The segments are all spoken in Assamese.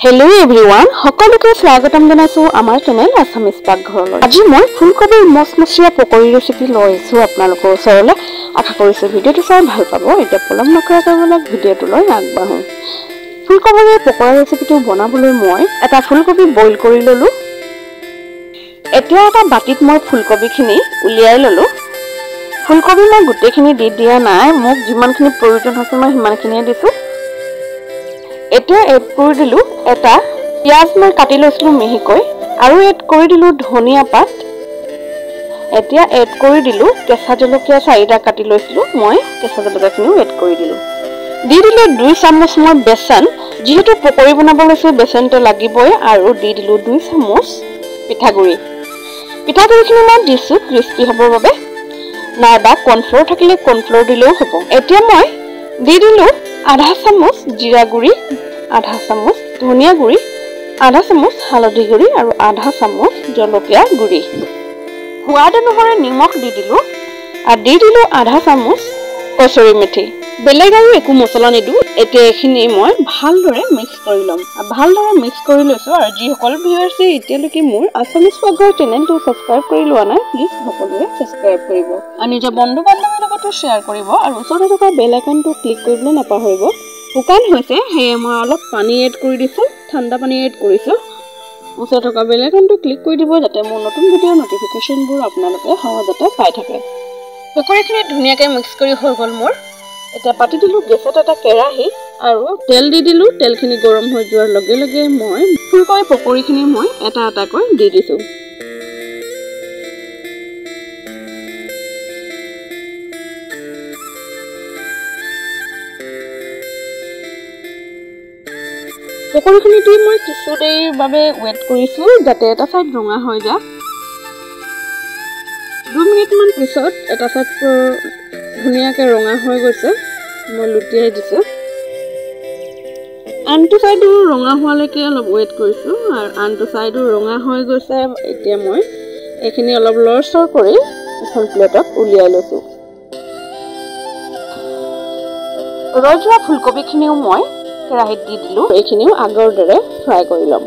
Hello everyone, সকলোকে স্বাগতম জনাইছো আমাৰ চেনেল আসামিজ পাকঘৰলৈ। আজি মই ফুলকবিৰ মচমচীয়া পকৰি ৰেচিপি লৈছো আপোনালোকৰ ওচৰলৈ। আশা কৰিছো ভিডিওটো চাই ভাল পাব। এতিয়া পলম নকৰাকৈ ভিডিওটো লৈ আগবাঢ়ো। ফুলকবিৰ পকৰা ৰেচিপিটো বনাবলৈ মই এটা ফুলকবি বইল কৰি ললো। এতিয়া এটা বাটিত মই ফুলকবিখিনি উলিয়াই ললো। ফুলকবি মই গোটেইখিনি দি দিয়া নাই, মোক যিমানখিনি প্ৰয়োজন হৈছে মই সিমানখিনিয়ে দিছো। এতিয়া এড কৰি দিলো এটা পিয়াজ মই কাটি লৈছিলো মিহিকৈ আৰু এড কৰি দিলো ধনিয়া পাত। এতিয়া এড কৰি দিলো কেঁচা জলকীয়া 4টা কাটি লৈছিলো মই কেঁচা জলকীয়াখিনিও এড কৰি দিলো। দি দিলো 2 চামুচ মই বেচন, যেহেতু পকৰি বনাব লৈছো বেচনটো লাগিবই, আৰু দি দিলো 2 চামুচ পিঠাগুড়ি। পিঠাগুড়িখিনি মই দিছো ক্ৰিস্পি হ'বৰ বাবে, নাইবা কৰ্ণফ্লোৰ থাকিলে কৰ্ণফ্লোৰ দিলেও হ'ব। এতিয়া মই দি দিলো আধা চামুচ জিৰা গুড়ি, আধা চামুচ ধনিয়া গুড়ি, আধা চামুচ হালধি গুড়ি আৰু আধা চামুচ জলকীয়া গুড়ি। সোৱাদ অনুসাৰে নিমখ দি দিলো আৰু দি দিলো আধা চামুচ কচুৰি মেথি। বেলেগ আৰু একো মছলা নিদো। এতিয়া এইখিনি মই ভালদৰে মিক্স কৰি ল'ম। ভালদৰে মিক্স কৰি লৈছো, আৰু যিসকল ভিউৱাৰ্ছে এতিয়ালৈকে মোৰ আসামিজ পাকঘৰ চেনেলটো ছাবস্ক্ৰাইব কৰি লোৱা নাই, প্লিজ সকলোৱে ছাবস্ক্ৰাইব কৰিব আৰু নিজৰ বন্ধু বান্ধৱীৰ লগতো শ্বেয়াৰ কৰিব, আৰু ওচৰতে থকা বেল আইকনটো ক্লিক কৰিবলৈ নাপাহৰিব। শুকান হৈছে, সেয়ে মই অলপ পানী এড কৰি দিছো, ঠাণ্ডা পানী এড কৰিছো। ওচৰত থকা বেল আইকনটো ক্লিক কৰি দিব, যাতে মোৰ নতুন ভিডিঅ'ৰ নটিফিকেশ্যনবোৰ আপোনালোকে সহজতে পাই থাকে। পকৰিখিনি ধুনীয়াকৈ মিক্স কৰি হৈ গ'ল মোৰ। এতিয়া পাতি দিলো গেছত এটা কেৰাহী আৰু তেল দি দিলো। তেলখিনি গৰম হৈ যোৱাৰ লগে লগে মই ফুলকবি পকৰিখিনি মই এটা এটাকৈ দি দিছো। পকৰিখিনি দি মই কিছু দেৰিৰ বাবে ৱেইট কৰিছো, যাতে এটা চাইড ৰঙা হৈ যায়। 2 মিনিটমান পিছত এটা চাইড ধুনীয়াকৈ ৰঙা হৈ গৈছে, মই লুটিয়াই দিছো। আনটো চাইডো ৰঙা হোৱালৈকে অলপ ৱেইট কৰিছো, আৰু আনটো চাইডো ৰঙা হৈ গৈছে। এতিয়া মই এইখিনি অলপ লৰচৰ কৰি এখন প্লেটত উলিয়াই লৈছো। ৰৈ যোৱা ফুলকবিখিনিও মই কেৰাহীত দি দিলো। এইখিনিও আগৰ দৰে ফ্ৰাই কৰি ল'ম।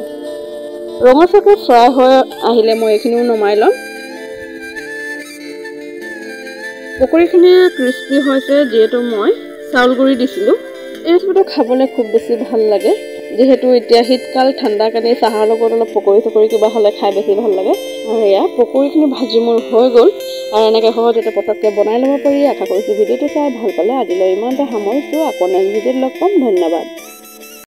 ৰঙচুৱাকৈ ফ্ৰাই হৈ আহিলে মই এইখিনিও নমাই ল'ম। পকৰিখিনি ক্ৰিস্পি হৈছে, যিহেতু মই চাউল গুড়ি দিছিলো। এই ৰেচিপিটো খাবলৈ খুব বেছি ভাল লাগে, যিহেতু এতিয়া শীতকাল, ঠাণ্ডা কাৰণে চাহৰ লগত অলপ পকৰি চকৰি কিবা হ'লে খাই বেছি ভাল লাগে। আৰু এয়া পকৰিখিনি ভাজি মোৰ হৈ গ'ল, আৰু এনেকৈ সহজতে পটককৈ বনাই ল'ব পাৰি। আশা কৰিছোঁ ভিডিঅ'টো চাই ভাল পালে। আজিলৈ ইমানতে সামৰিছোঁ। আকৌ নেক্সট ভিডিঅ'ত লগ পাম। ধন্যবাদ।